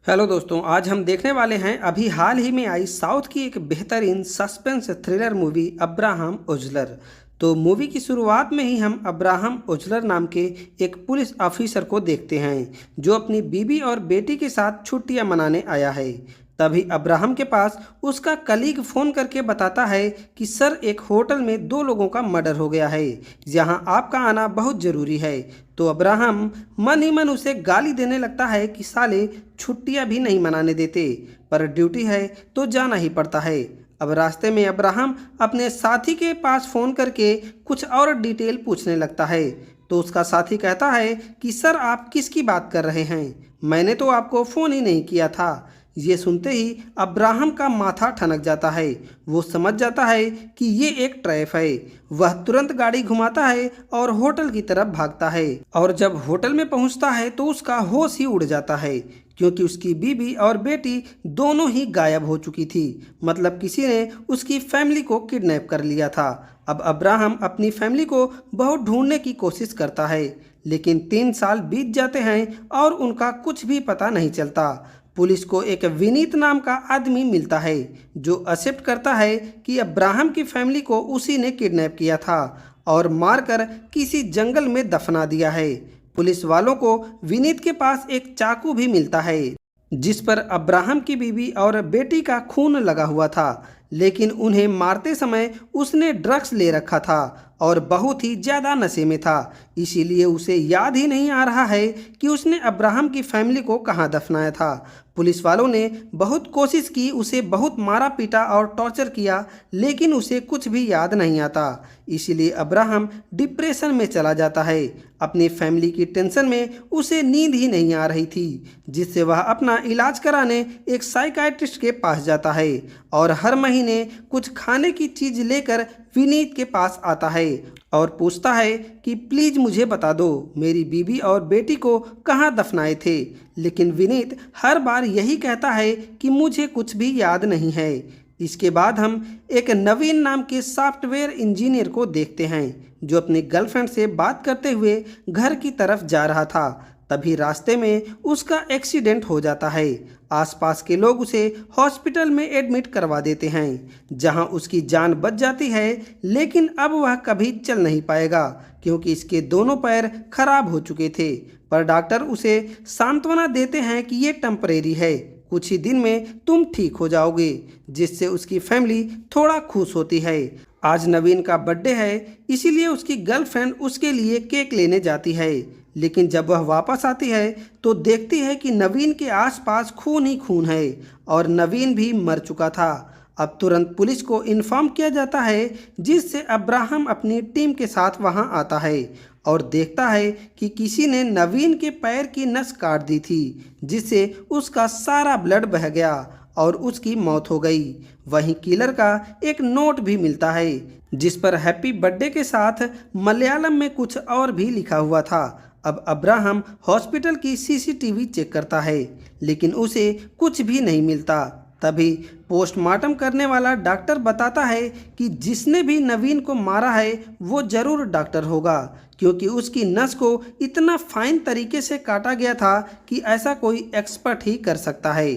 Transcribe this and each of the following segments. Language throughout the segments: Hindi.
हेलो दोस्तों, आज हम देखने वाले हैं अभी हाल ही में आई साउथ की एक बेहतरीन सस्पेंस थ्रिलर मूवी अब्राहम ओजलर। तो मूवी की शुरुआत में ही हम अब्राहम ओजलर नाम के एक पुलिस ऑफिसर को देखते हैं जो अपनी बीवी और बेटी के साथ छुट्टियां मनाने आया है। तभी अब्राहम के पास उसका कलीग फ़ोन करके बताता है कि सर, एक होटल में 2 लोगों का मर्डर हो गया है, यहाँ आपका आना बहुत ज़रूरी है। तो अब्राहम मन ही मन उसे गाली देने लगता है कि साले छुट्टियां भी नहीं मनाने देते, पर ड्यूटी है तो जाना ही पड़ता है। अब रास्ते में अब्राहम अपने साथी के पास फ़ोन करके कुछ और डिटेल पूछने लगता है। तो उसका साथी कहता है कि सर, आप किसकी बात कर रहे हैं, मैंने तो आपको फ़ोन ही नहीं किया था। ये सुनते ही अब्राहम का माथा ठनक जाता है। वो समझ जाता है कि ये एक ट्रैप है। वह तुरंत गाड़ी घुमाता है और होटल की तरफ भागता है। और जब होटल में पहुंचता है तो उसका होश ही उड़ जाता है, क्योंकि उसकी बीवी और बेटी दोनों ही गायब हो चुकी थी। मतलब किसी ने उसकी फैमिली को किडनैप कर लिया था। अब अब्राहम अपनी फैमिली को बहुत ढूंढने की कोशिश करता है, लेकिन 3 साल बीत जाते हैं और उनका कुछ भी पता नहीं चलता। पुलिस को एक विनीत नाम का आदमी मिलता है जो एक्सेप्ट करता है कि अब्राहम की फैमिली को उसी ने किडनैप किया था और मारकर किसी जंगल में दफना दिया है। पुलिस वालों को विनीत के पास एक चाकू भी मिलता है जिस पर अब्राहम की बीवी और बेटी का खून लगा हुआ था, लेकिन उन्हें मारते समय उसने ड्रग्स ले रखा था और बहुत ही ज़्यादा नशे में था। इसीलिए उसे याद ही नहीं आ रहा है कि उसने अब्राहम की फैमिली को कहाँ दफनाया था। पुलिस वालों ने बहुत कोशिश की, उसे बहुत मारा पीटा और टॉर्चर किया, लेकिन उसे कुछ भी याद नहीं आता। इसीलिए अब्राहम डिप्रेशन में चला जाता है। अपनी फैमिली की टेंशन में उसे नींद ही नहीं आ रही थी, जिससे वह अपना इलाज कराने एक साइकाइट्रिस्ट के पास जाता है और हर महीने कुछ खाने की चीज़ लेकर विनीत के पास आता है और पूछता है कि प्लीज़ मुझे बता दो मेरी बीवी और बेटी को कहाँ दफनाए थे। लेकिन विनीत हर बार यही कहता है कि मुझे कुछ भी याद नहीं है। इसके बाद हम एक नवीन नाम के सॉफ्टवेयर इंजीनियर को देखते हैं जो अपनी गर्लफ्रेंड से बात करते हुए घर की तरफ जा रहा था। तभी रास्ते में उसका एक्सीडेंट हो जाता है। आसपास के लोग उसे हॉस्पिटल में एडमिट करवा देते हैं, जहां उसकी जान बच जाती है, लेकिन अब वह कभी चल नहीं पाएगा क्योंकि इसके दोनों पैर खराब हो चुके थे। पर डॉक्टर उसे सांत्वना देते हैं कि ये टेम्परेरी है, कुछ ही दिन में तुम ठीक हो जाओगे, जिससे उसकी फैमिली थोड़ा खुश होती है। आज नवीन का बर्थडे है, इसीलिए उसकी गर्लफ्रेंड उसके लिए केक लेने जाती है, लेकिन जब वह वापस आती है तो देखती है कि नवीन के आसपास खून ही खून है और नवीन भी मर चुका था। अब तुरंत पुलिस को इन्फॉर्म किया जाता है, जिससे अब्राहम अपनी टीम के साथ वहां आता है और देखता है कि किसी ने नवीन के पैर की नस काट दी थी, जिससे उसका सारा ब्लड बह गया और उसकी मौत हो गई। वहीं किलर का एक नोट भी मिलता है जिस पर हैप्पी बर्थडे के साथ मलयालम में कुछ और भी लिखा हुआ था। अब अब्राहम हॉस्पिटल की सीसीटीवी चेक करता है, लेकिन उसे कुछ भी नहीं मिलता। तभी पोस्टमार्टम करने वाला डॉक्टर बताता है कि जिसने भी नवीन को मारा है वो जरूर डॉक्टर होगा, क्योंकि उसकी नस को इतना फाइन तरीके से काटा गया था कि ऐसा कोई एक्सपर्ट ही कर सकता है।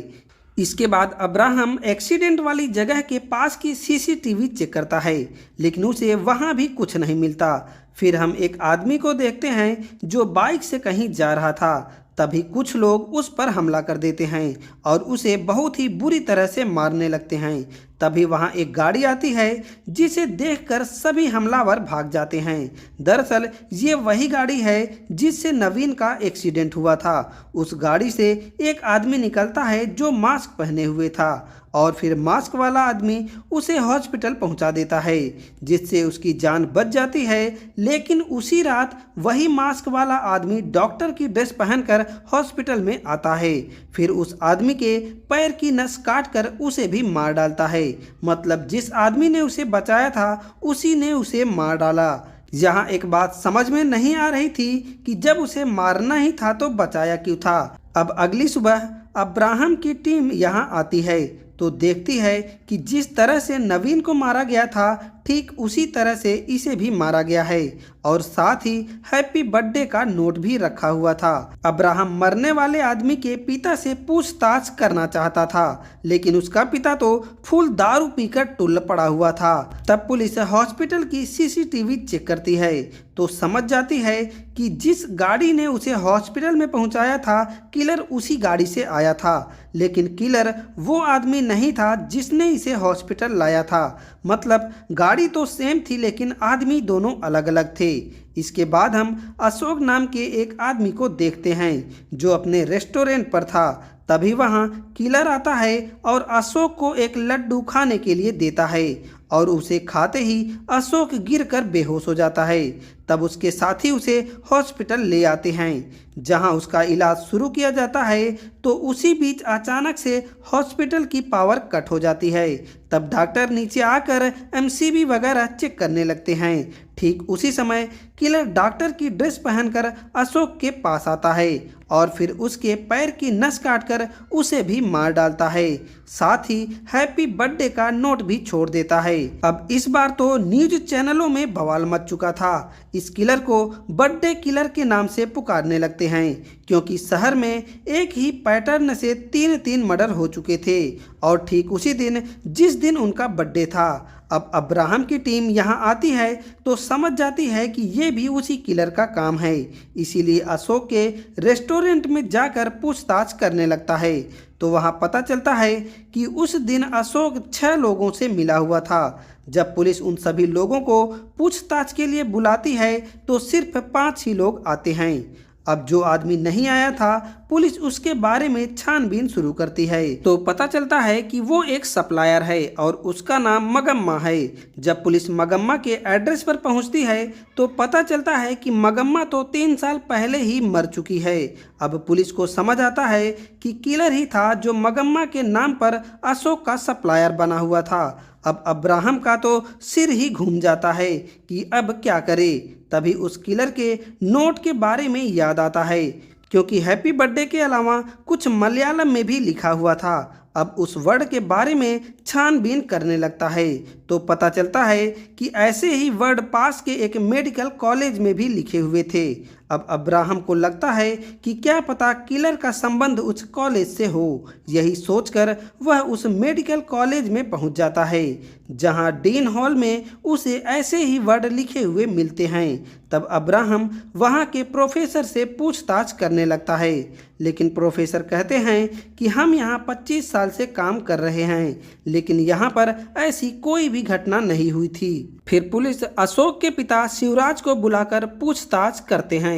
इसके बाद अब्राहम एक्सीडेंट वाली जगह के पास की सीसीटीवी चेक करता है, लेकिन उसे वहां भी कुछ नहीं मिलता। फिर हम एक आदमी को देखते हैं जो बाइक से कहीं जा रहा था। तभी कुछ लोग उस पर हमला कर देते हैं और उसे बहुत ही बुरी तरह से मारने लगते हैं। तभी वहां एक गाड़ी आती है जिसे देखकर सभी हमलावर भाग जाते हैं। दरअसल ये वही गाड़ी है जिससे नवीन का एक्सीडेंट हुआ था। उस गाड़ी से एक आदमी निकलता है जो मास्क पहने हुए था और फिर मास्क वाला आदमी उसे हॉस्पिटल पहुंचा देता है, जिससे उसकी जान बच जाती है। लेकिन उसी रात वही मास्क वाला आदमी डॉक्टर की ड्रेस पहनकर हॉस्पिटल में आता है। फिर उस आदमी के पैर की नस काट कर उसे भी मार डालता है। मतलब जिस आदमी ने उसे बचाया था उसी ने उसे मार डाला। यहाँ एक बात समझ में नहीं आ रही थी कि जब उसे मारना ही था तो बचाया क्यों था। अब अगली सुबह अब्राहम की टीम यहाँ आती है तो देखती है कि जिस तरह से नवीन को मारा गया था ठीक उसी तरह से इसे भी मारा गया है और साथ ही हैप्पी बर्थडे का नोट भी रखा हुआ था। अब्राहम मरने वाले आदमी के पिता से पूछताछ करना चाहता था लेकिन उसका पिता तो फुल दारू पीकर टुल्ल पड़ा हुआ था। तब पुलिस हॉस्पिटल की सीसीटीवी चेक करती है तो समझ जाती है कि जिस गाड़ी ने उसे हॉस्पिटल में पहुंचाया था किलर उसी गाड़ी से आया था, लेकिन किलर वो आदमी नहीं था जिसने इसे हॉस्पिटल लाया था। मतलब गाड़ी तो सेम थी लेकिन आदमी दोनों अलग अलग थे। इसके बाद हम अशोक नाम के एक आदमी को देखते हैं जो अपने रेस्टोरेंट पर था। तभी वहाँ किलर आता है और अशोक को एक लड्डू खाने के लिए देता है और उसे खाते ही अशोक गिरकर बेहोश हो जाता है। तब उसके साथी उसे हॉस्पिटल ले आते हैं जहां उसका इलाज शुरू किया जाता है। तो उसी बीच अचानक से हॉस्पिटल की पावर कट हो जाती है। तब डॉक्टर नीचे आकर एमसीबी वगैरह चेक करने लगते हैं। ठीक उसी समय किलर डॉक्टर की ड्रेस पहनकर अशोक के पास आता है और फिर उसके पैर की नस काटकर उसे भी मार डालता है। साथ ही हैप्पी बर्थडे का नोट भी छोड़ देता है। अब इस बार तो न्यूज चैनलों में बवाल मच चुका था। इस किलर को बर्थडे किलर के नाम से पुकारने लगते हैं क्योंकि शहर में एक ही पैटर्न से तीन मर्डर हो चुके थे और ठीक उसी दिन जिस दिन उनका बर्थडे था। अब अब्राहम की टीम यहाँ आती है तो समझ जाती है कि ये भी उसी किलर का काम है, इसीलिए अशोक के रेस्टोरेंट में जाकर पूछताछ करने लगता है। तो वहाँ पता चलता है कि उस दिन अशोक 6 लोगों से मिला हुआ था। जब पुलिस उन सभी लोगों को पूछताछ के लिए बुलाती है तो सिर्फ 5 ही लोग आते हैं। अब जो आदमी नहीं आया था पुलिस उसके बारे में छानबीन शुरू करती है तो पता चलता है कि वो एक सप्लायर है और उसका नाम मगम्मा है। जब पुलिस मगम्मा के एड्रेस पर पहुंचती है तो पता चलता है कि मगम्मा तो 3 साल पहले ही मर चुकी है। अब पुलिस को समझ आता है कि किलर ही था जो मगम्मा के नाम पर अशोक का सप्लायर बना हुआ था। अब अब्राहम का तो सिर ही घूम जाता है कि अब क्या करे। तभी उस किलर के नोट के बारे में याद आता है क्योंकि हैप्पी बर्थडे के अलावा कुछ मलयालम में भी लिखा हुआ था। अब उस वर्ड के बारे में छानबीन करने लगता है तो पता चलता है कि ऐसे ही वर्ड पास के एक मेडिकल कॉलेज में भी लिखे हुए थे। अब अब्राहम को लगता है कि क्या पता किलर का संबंध उस कॉलेज से हो। यही सोचकर वह उस मेडिकल कॉलेज में पहुंच जाता है जहां डीन हॉल में उसे ऐसे ही वर्ड लिखे हुए मिलते हैं। तब अब्राहम वहां के प्रोफेसर से पूछताछ करने लगता है लेकिन प्रोफेसर कहते हैं कि हम यहाँ 25 साल से काम कर रहे हैं लेकिन यहाँ पर ऐसी कोई भी घटना नहीं हुई थी। फिर पुलिस अशोक के पिता शिवराज को बुलाकर पूछताछ करते हैं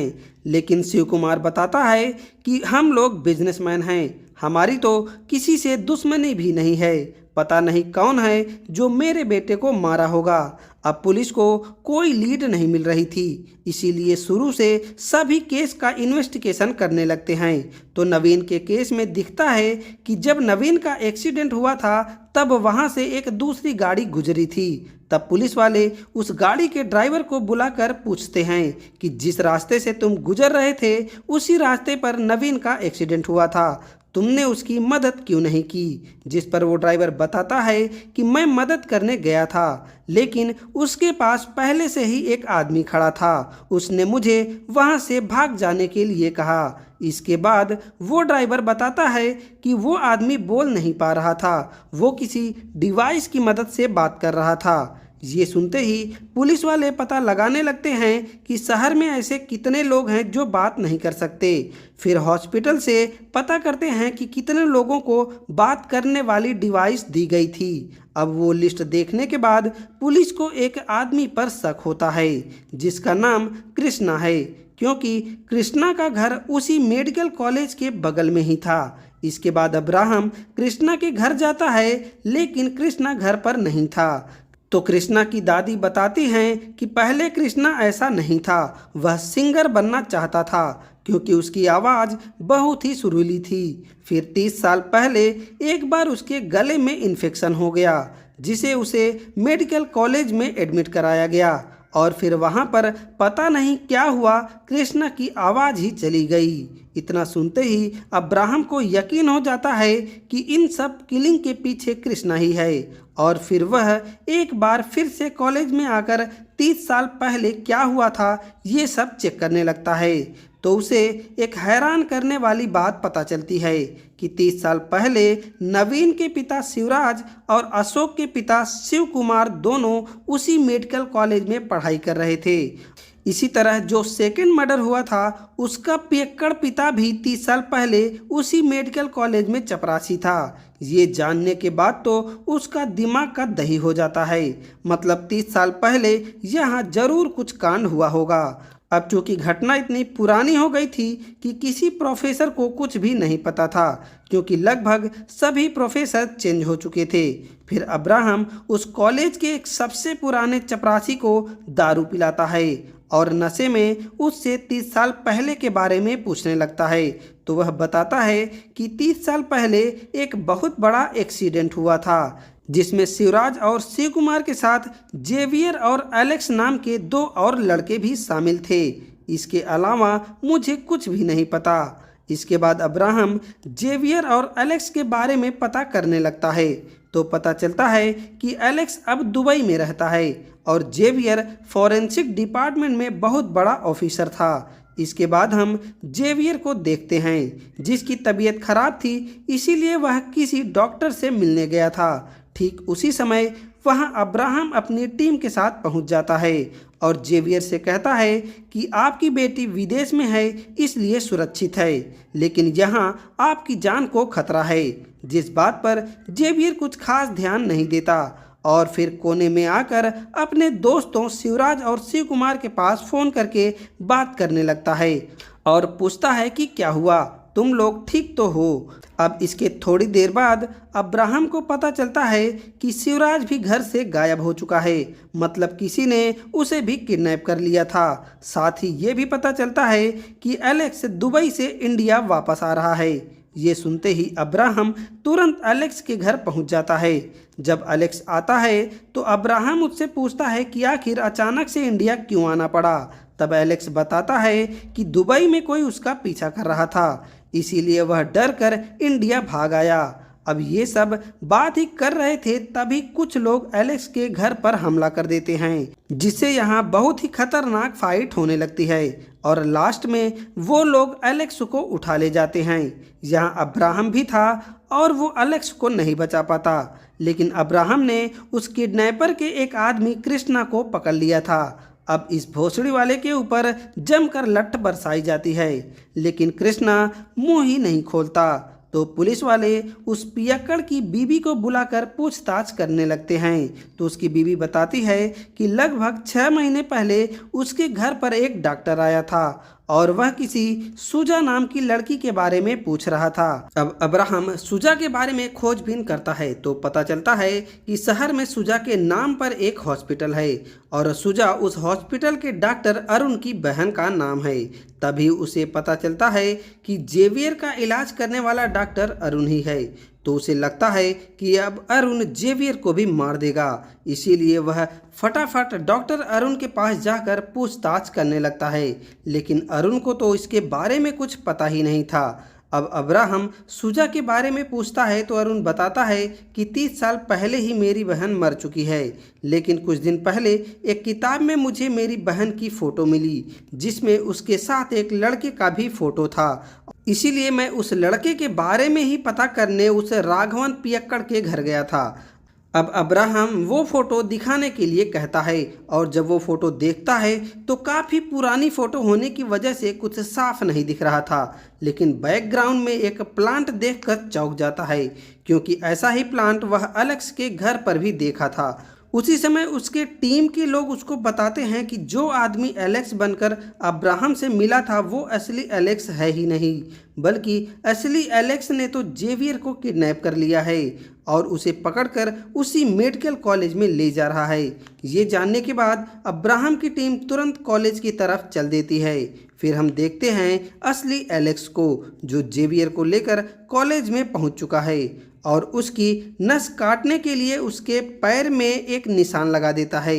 लेकिन शिव कुमार बताता है कि हम लोग बिजनेसमैन हैं, हमारी तो किसी से दुश्मनी भी नहीं है, पता नहीं कौन है जो मेरे बेटे को मारा होगा। अब पुलिस को कोई लीड नहीं मिल रही थी इसीलिए शुरू से सभी केस का इन्वेस्टिगेशन करने लगते हैं। तो नवीन के केस में दिखता है कि जब नवीन का एक्सीडेंट हुआ था तब वहां से एक दूसरी गाड़ी गुजरी थी। तब पुलिस वाले उस गाड़ी के ड्राइवर को बुलाकर पूछते हैं कि जिस रास्ते से तुम गुजर रहे थे उसी रास्ते पर नवीन का एक्सीडेंट हुआ था, तुमने उसकी मदद क्यों नहीं की। जिस पर वो ड्राइवर बताता है कि मैं मदद करने गया था लेकिन उसके पास पहले से ही एक आदमी खड़ा था, उसने मुझे वहां से भाग जाने के लिए कहा। इसके बाद वो ड्राइवर बताता है कि वो आदमी बोल नहीं पा रहा था, वो किसी डिवाइस की मदद से बात कर रहा था। ये सुनते ही पुलिस वाले पता लगाने लगते हैं कि शहर में ऐसे कितने लोग हैं जो बात नहीं कर सकते। फिर हॉस्पिटल से पता करते हैं कि कितने लोगों को बात करने वाली डिवाइस दी गई थी। अब वो लिस्ट देखने के बाद पुलिस को एक आदमी पर शक होता है जिसका नाम कृष्णा है क्योंकि कृष्णा का घर उसी मेडिकल कॉलेज के बगल में ही था। इसके बाद अब्राहम कृष्णा के घर जाता है लेकिन कृष्णा घर पर नहीं था। तो कृष्णा की दादी बताती हैं कि पहले कृष्णा ऐसा नहीं था, वह सिंगर बनना चाहता था क्योंकि उसकी आवाज़ बहुत ही सुरीली थी। फिर 30 साल पहले एक बार उसके गले में इन्फेक्शन हो गया जिसे उसे मेडिकल कॉलेज में एडमिट कराया गया और फिर वहाँ पर पता नहीं क्या हुआ, कृष्णा की आवाज़ ही चली गई। इतना सुनते ही अब्राहम को यकीन हो जाता है कि इन सब किलिंग के पीछे कृष्णा ही है। और फिर वह एक बार फिर से कॉलेज में आकर 30 साल पहले क्या हुआ था ये सब चेक करने लगता है। तो उसे एक हैरान करने वाली बात पता चलती है कि 30 साल पहले नवीन के पिता शिवराज और अशोक के पिता शिव कुमार दोनों उसी मेडिकल कॉलेज में पढ़ाई कर रहे थे। इसी तरह जो सेकंड मर्डर हुआ था उसका पियक्कड़ पिता भी 30 साल पहले उसी मेडिकल कॉलेज में चपरासी था। ये जानने के बाद तो उसका दिमाग का दही हो जाता है। मतलब 30 साल पहले यहाँ जरूर कुछ कांड हुआ होगा। अब चूंकि घटना इतनी पुरानी हो गई थी कि किसी प्रोफेसर को कुछ भी नहीं पता था, क्योंकि लगभग सभी प्रोफेसर चेंज हो चुके थे। फिर अब्राहम उस कॉलेज के एक सबसे पुराने चपरासी को दारू पिलाता है और नशे में उससे 30 साल पहले के बारे में पूछने लगता है। तो वह बताता है कि 30 साल पहले एक बहुत बड़ा एक्सीडेंट हुआ था जिसमें शिवराज और शिव कुमार के साथ जेवियर और एलेक्स नाम के 2 और लड़के भी शामिल थे। इसके अलावा मुझे कुछ भी नहीं पता। इसके बाद अब्राहम जेवियर और एलेक्स के बारे में पता करने लगता है। तो पता चलता है कि एलेक्स अब दुबई में रहता है और जेवियर फॉरेंसिक डिपार्टमेंट में बहुत बड़ा ऑफिसर था। इसके बाद हम जेवियर को देखते हैं जिसकी तबीयत खराब थी, इसीलिए वह किसी डॉक्टर से मिलने गया था। ठीक उसी समय वहां अब्राहम अपनी टीम के साथ पहुंच जाता है और जेवियर से कहता है कि आपकी बेटी विदेश में है इसलिए सुरक्षित है, लेकिन यहां आपकी जान को खतरा है। जिस बात पर जेवियर कुछ खास ध्यान नहीं देता और फिर कोने में आकर अपने दोस्तों शिवराज और शिव कुमार के पास फ़ोन करके बात करने लगता है और पूछता है कि क्या हुआ, तुम लोग ठीक तो हो। अब इसके थोड़ी देर बाद अब्राहम को पता चलता है कि शिवराज भी घर से गायब हो चुका है, मतलब किसी ने उसे भी किडनैप कर लिया था। साथ ही ये भी पता चलता है कि एलेक्स दुबई से इंडिया वापस आ रहा है। ये सुनते ही अब्राहम तुरंत एलेक्स के घर पहुंच जाता है। जब एलेक्स आता है तो अब्राहम उससे पूछता है कि आखिर अचानक से इंडिया क्यों आना पड़ा। तब एलेक्स बताता है कि दुबई में कोई उसका पीछा कर रहा था, इसीलिए वह डर कर इंडिया भाग आया। अब ये सब बात ही कर रहे थे तभी कुछ लोग एलेक्स के घर पर हमला कर देते हैं, जिससे यहाँ बहुत ही खतरनाक फाइट होने लगती है और लास्ट में वो लोग एलेक्स को उठा ले जाते हैं। यहाँ अब्राहम भी था और वो एलेक्स को नहीं बचा पाता, लेकिन अब्राहम ने उस किडनैपर के एक आदमी कृष्णा को पकड़ लिया था। अब इस भोसड़ी वाले के ऊपर जमकर लठ बरसाई जाती है, लेकिन कृष्णा मुंह ही नहीं खोलता। तो पुलिस वाले उस पियक्कड़ की बीवी को बुलाकर पूछताछ करने लगते हैं। तो उसकी बीवी बताती है कि लगभग 6 महीने पहले उसके घर पर एक डॉक्टर आया था और वह किसी सुजा नाम की लड़की के बारे में पूछ रहा था। अब अब्राहम सुजा के बारे में खोजबीन करता है तो पता चलता है कि शहर में सुजा के नाम पर एक हॉस्पिटल है और सुजा उस हॉस्पिटल के डॉक्टर अरुण की बहन का नाम है। तभी उसे पता चलता है कि जेवियर का इलाज करने वाला डॉक्टर अरुण ही है। तो उसे लगता है कि अब अरुण जेवियर को भी मार देगा, इसीलिए वह फटाफट डॉक्टर अरुण के पास जाकर पूछताछ करने लगता है, लेकिन अरुण को तो इसके बारे में कुछ पता ही नहीं था। अब अब्राहम सुजा के बारे में पूछता है तो अरुण बताता है कि 30 साल पहले ही मेरी बहन मर चुकी है, लेकिन कुछ दिन पहले एक किताब में मुझे मेरी बहन की फ़ोटो मिली जिसमें उसके साथ एक लड़के का भी फ़ोटो था, इसीलिए मैं उस लड़के के बारे में ही पता करने उस राघवन पियक्कड़ के घर गया था। अब अब्राहम वो फ़ोटो दिखाने के लिए कहता है और जब वो फ़ोटो देखता है तो काफ़ी पुरानी फ़ोटो होने की वजह से कुछ साफ नहीं दिख रहा था, लेकिन बैकग्राउंड में एक प्लांट देखकर चौंक जाता है क्योंकि ऐसा ही प्लांट वह एलेक्स के घर पर भी देखा था। उसी समय उसके टीम के लोग उसको बताते हैं कि जो आदमी एलेक्स बनकर अब्राहम से मिला था वो असली एलेक्स है ही नहीं, बल्कि असली एलेक्स ने तो जेवियर को किडनैप कर लिया है और उसे पकड़कर उसी मेडिकल कॉलेज में ले जा रहा है। ये जानने के बाद अब्राहम की टीम तुरंत कॉलेज की तरफ चल देती है। फिर हम देखते हैं असली एलेक्स को जो जेवियर को लेकर कॉलेज में पहुंच चुका है और उसकी नस काटने के लिए उसके पैर में एक निशान लगा देता है।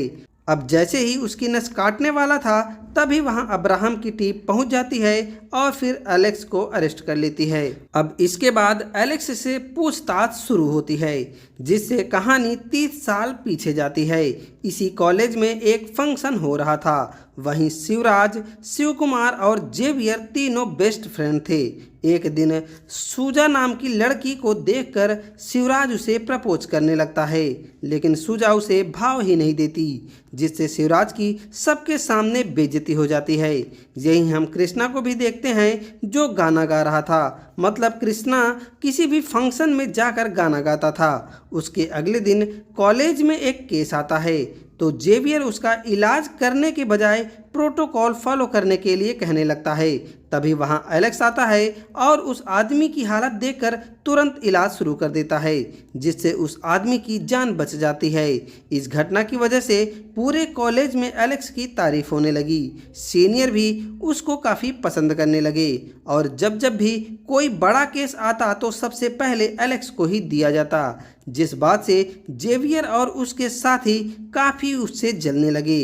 अब जैसे ही उसकी नस काटने वाला था तभी वहां अब्राहम की टीम पहुंच जाती है और फिर एलेक्स को अरेस्ट कर लेती है। अब इसके बाद एलेक्स से पूछताछ शुरू होती है, जिससे कहानी 30 साल पीछे जाती है। इसी कॉलेज में एक फंक्शन हो रहा था। वहीं शिवराज, शिव कुमार और जेवियर तीनों बेस्ट फ्रेंड थे। एक दिन सूजा नाम की लड़की को देखकर शिवराज उसे प्रपोज करने लगता है, लेकिन सूजा उसे भाव ही नहीं देती, जिससे शिवराज की सबके सामने बेइज्जती हो जाती है। यही हम कृष्णा को भी देखते हैं, जो गाना गा रहा था। मतलब कृष्णा किसी भी फंक्शन में जाकर गाना गाता था। उसके अगले दिन कॉलेज में एक केस आता है, तो जेवियर उसका इलाज करने के बजाय प्रोटोकॉल फॉलो करने के लिए कहने लगता है। तभी वहां एलेक्स आता है और उस आदमी की हालत देखकर तुरंत इलाज शुरू कर देता है, जिससे उस आदमी की जान बच जाती है। इस घटना की वजह से पूरे कॉलेज में एलेक्स की तारीफ होने लगी। सीनियर भी उसको काफ़ी पसंद करने लगे और जब जब भी कोई बड़ा केस आता तो सबसे पहले एलेक्स को ही दिया जाता, जिस बात से जेवियर और उसके साथी काफ़ी उससे जलने लगे।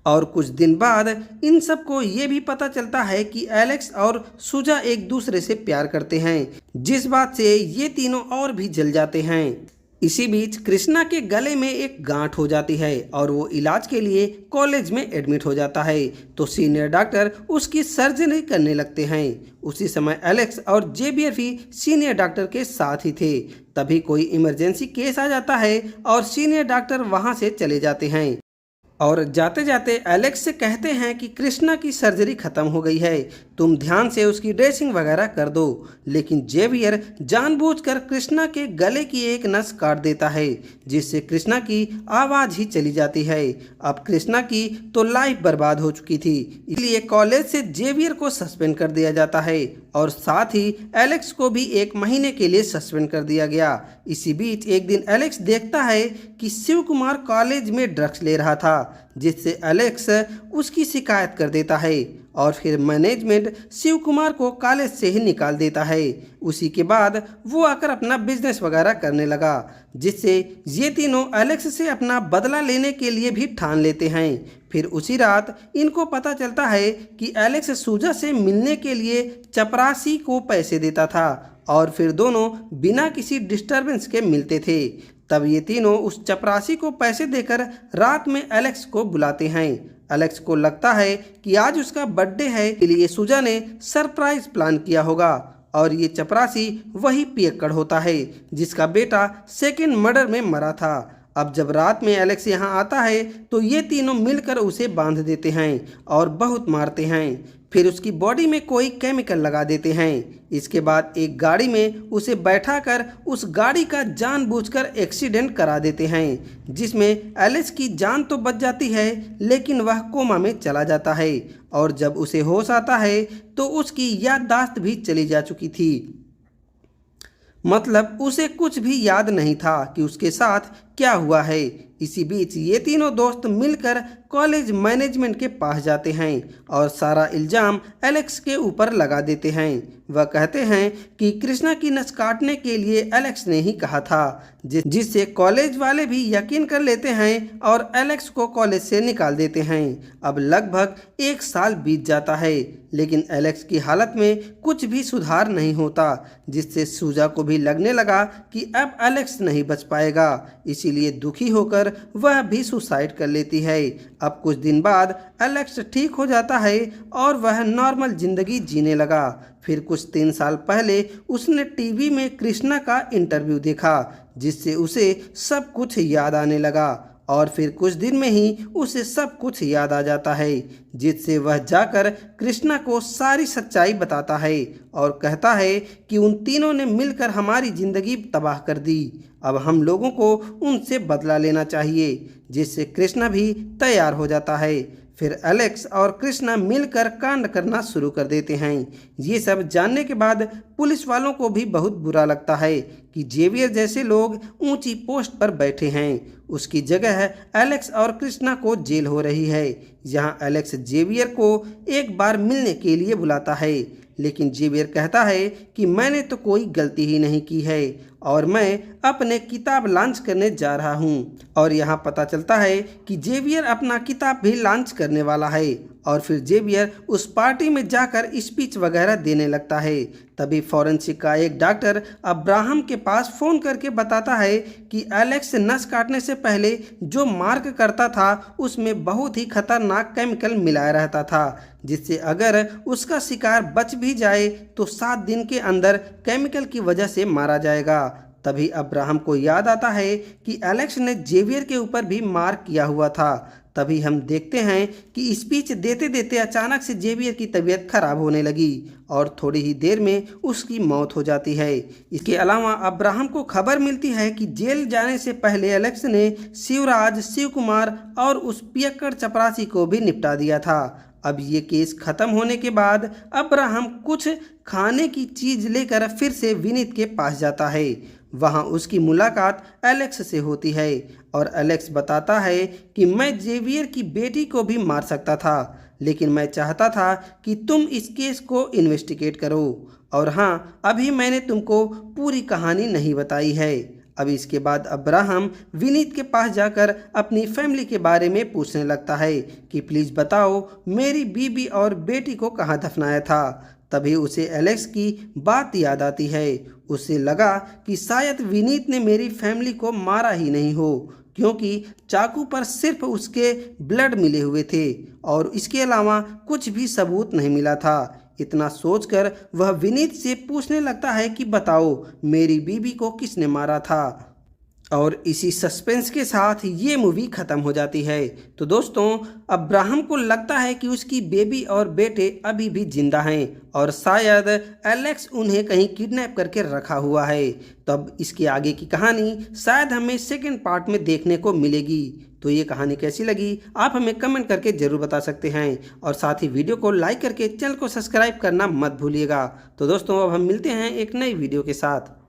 और कुछ दिन बाद इन सबको ये भी पता चलता है कि एलेक्स और सुजा एक दूसरे से प्यार करते हैं, जिस बात से ये तीनों और भी जल जाते हैं। इसी बीच कृष्णा के गले में एक गांठ हो जाती है और वो इलाज के लिए कॉलेज में एडमिट हो जाता है, तो सीनियर डॉक्टर उसकी सर्जरी करने लगते हैं। उसी समय एलेक्स और जेवियर भी सीनियर डॉक्टर के साथ ही थे। तभी कोई इमरजेंसी केस आ जाता है और सीनियर डॉक्टर वहां से चले जाते हैं और जाते जाते एलेक्स से कहते हैं कि कृष्णा की सर्जरी खत्म हो गई है, तुम ध्यान से उसकी ड्रेसिंग वगैरह कर दो। लेकिन जेवियर जानबूझकर कृष्णा के गले की एक नस काट देता है, जिससे कृष्णा की आवाज़ ही चली जाती है। अब कृष्णा की तो लाइफ बर्बाद हो चुकी थी, इसलिए कॉलेज से जेवियर को सस्पेंड कर दिया जाता है और साथ ही एलेक्स को भी 1 महीने के लिए सस्पेंड कर दिया गया। इसी बीच एक दिन एलेक्स देखता है कि शिव कुमार कॉलेज में ड्रग्स ले रहा था, जिससे एलेक्स उसकी शिकायत कर देता है और फिर मैनेजमेंट शिव कुमार को कॉलेज से ही निकाल देता है। उसी के बाद वो आकर अपना बिजनेस वगैरह करने लगा, जिससे ये तीनों एलेक्स से अपना बदला लेने के लिए भी ठान लेते हैं। फिर उसी रात इनको पता चलता है कि एलेक्स सूजा से मिलने के लिए चपरासी को पैसे देता था और फिर दोनों बिना किसी डिस्टरबेंस के मिलते थे। तब ये तीनों उस चपरासी को पैसे देकर रात में एलेक्स को बुलाते हैं। एलेक्स को लगता है कि आज उसका बर्थडे है, इसलिए सुजा ने सरप्राइज प्लान किया होगा और ये चपरासी वही पियक्कड़ होता है जिसका बेटा सेकंड मर्डर में मरा था। अब जब रात में एलेक्स यहाँ आता है तो ये तीनों मिलकर उसे बांध देते हैं और बहुत मारते हैं। फिर उसकी बॉडी में कोई केमिकल लगा देते हैं। इसके बाद एक गाड़ी में उसे बैठाकर उस गाड़ी का जानबूझकर एक्सीडेंट करा देते हैं, जिसमें एलेक्स की जान तो बच जाती है, लेकिन वह कोमा में चला जाता है और जब उसे होश आता है तो उसकी याददाश्त भी चली जा चुकी थी। मतलब उसे कुछ भी याद नहीं था कि उसके साथ क्या हुआ है। इसी बीच ये तीनों दोस्त मिलकर कॉलेज मैनेजमेंट के पास जाते हैं और सारा इल्ज़ाम एलेक्स के ऊपर लगा देते हैं। वह कहते हैं कि कृष्णा की नस काटने के लिए एलेक्स ने ही कहा था, जिससे कॉलेज वाले भी यकीन कर लेते हैं और एलेक्स को कॉलेज से निकाल देते हैं। अब लगभग 1 साल बीत जाता है, लेकिन एलेक्स की हालत में कुछ भी सुधार नहीं होता, जिससे सूजा को भी लगने लगा कि अब एलेक्स नहीं बच पाएगा। इसीलिए दुखी होकर वह भी सुसाइड कर लेती है। अब कुछ दिन बाद एलेक्स ठीक हो जाता है और वह नॉर्मल जिंदगी जीने लगा। फिर कुछ 3 साल पहले उसने टीवी में कृष्णा का इंटरव्यू देखा, जिससे उसे सब कुछ याद आने लगा और फिर कुछ दिन में ही उसे सब कुछ याद आ जाता है, जिससे वह जाकर कृष्णा को सारी सच्चाई बताता है और कहता है कि उन तीनों ने मिलकर हमारी ज़िंदगी तबाह कर दी। अब हम लोगों को उनसे बदला लेना चाहिए, जिससे कृष्णा भी तैयार हो जाता है। फिर एलेक्स और कृष्णा मिलकर कांड करना शुरू कर देते हैं। ये सब जानने के बाद पुलिस वालों को भी बहुत बुरा लगता है कि जेवियर जैसे लोग ऊंची पोस्ट पर बैठे हैं। उसकी जगह एलेक्स और कृष्णा को जेल हो रही है। यहाँ एलेक्स जेवियर को एक बार मिलने के लिए बुलाता है, लेकिन जेवियर कहता है कि मैंने तो कोई गलती ही नहीं की है और मैं अपने किताब लॉन्च करने जा रहा हूँ। और यहाँ पता चलता है कि जेवियर अपना किताब भी लॉन्च करने वाला है और फिर जेवियर उस पार्टी में जाकर स्पीच वगैरह देने लगता है। तभी फॉरेंसिक का एक डॉक्टर अब्राहम के पास फ़ोन करके बताता है कि एलेक्स नस काटने से पहले जो मार्क करता था उसमें बहुत ही खतरनाक केमिकल मिलाया रहता था, जिससे अगर उसका शिकार बच भी जाए तो 7 दिन के अंदर केमिकल की वजह से मारा जाएगा। तभी अब्राहम को याद आता है कि एलेक्स ने जेवियर के ऊपर भी मार्क किया हुआ था। तभी हम देखते हैं कि स्पीच देते देते अचानक से जेवियर की तबीयत खराब होने लगी और थोड़ी ही देर में उसकी मौत हो जाती है। इसके अलावा अब्राहम को खबर मिलती है कि जेल जाने से पहले एलेक्स ने शिवराज, शिव कुमार और उस पियक्कड़ चपरासी को भी निपटा दिया था। अब ये केस खत्म होने के बाद अब्राहम कुछ खाने की चीज लेकर फिर से विनीत के पास जाता है। वहाँ उसकी मुलाकात एलेक्स से होती है और एलेक्स बताता है कि मैं जेवियर की बेटी को भी मार सकता था, लेकिन मैं चाहता था कि तुम इस केस को इन्वेस्टिगेट करो और हाँ, अभी मैंने तुमको पूरी कहानी नहीं बताई है। अब इसके बाद अब्राहम विनीत के पास जाकर अपनी फैमिली के बारे में पूछने लगता है कि प्लीज़ बताओ मेरी बीबी और बेटी को कहाँ दफनाया था। तभी उसे एलेक्स की बात याद आती है। उसे लगा कि शायद विनीत ने मेरी फैमिली को मारा ही नहीं हो, क्योंकि चाकू पर सिर्फ उसके ब्लड मिले हुए थे और इसके अलावा कुछ भी सबूत नहीं मिला था। इतना सोचकर वह विनीत से पूछने लगता है कि बताओ मेरी बीबी को किसने मारा था। और इसी सस्पेंस के साथ ये मूवी ख़त्म हो जाती है। तो दोस्तों, अब्राहम को लगता है कि उसकी बेबी और बेटे अभी भी जिंदा हैं और शायद एलेक्स उन्हें कहीं किडनैप करके रखा हुआ है। तो अब इसके आगे की कहानी शायद हमें सेकंड पार्ट में देखने को मिलेगी। तो ये कहानी कैसी लगी आप हमें कमेंट करके ज़रूर बता सकते हैं और साथ ही वीडियो को लाइक करके चैनल को सब्सक्राइब करना मत भूलिएगा। तो दोस्तों, अब हम मिलते हैं एक नई वीडियो के साथ।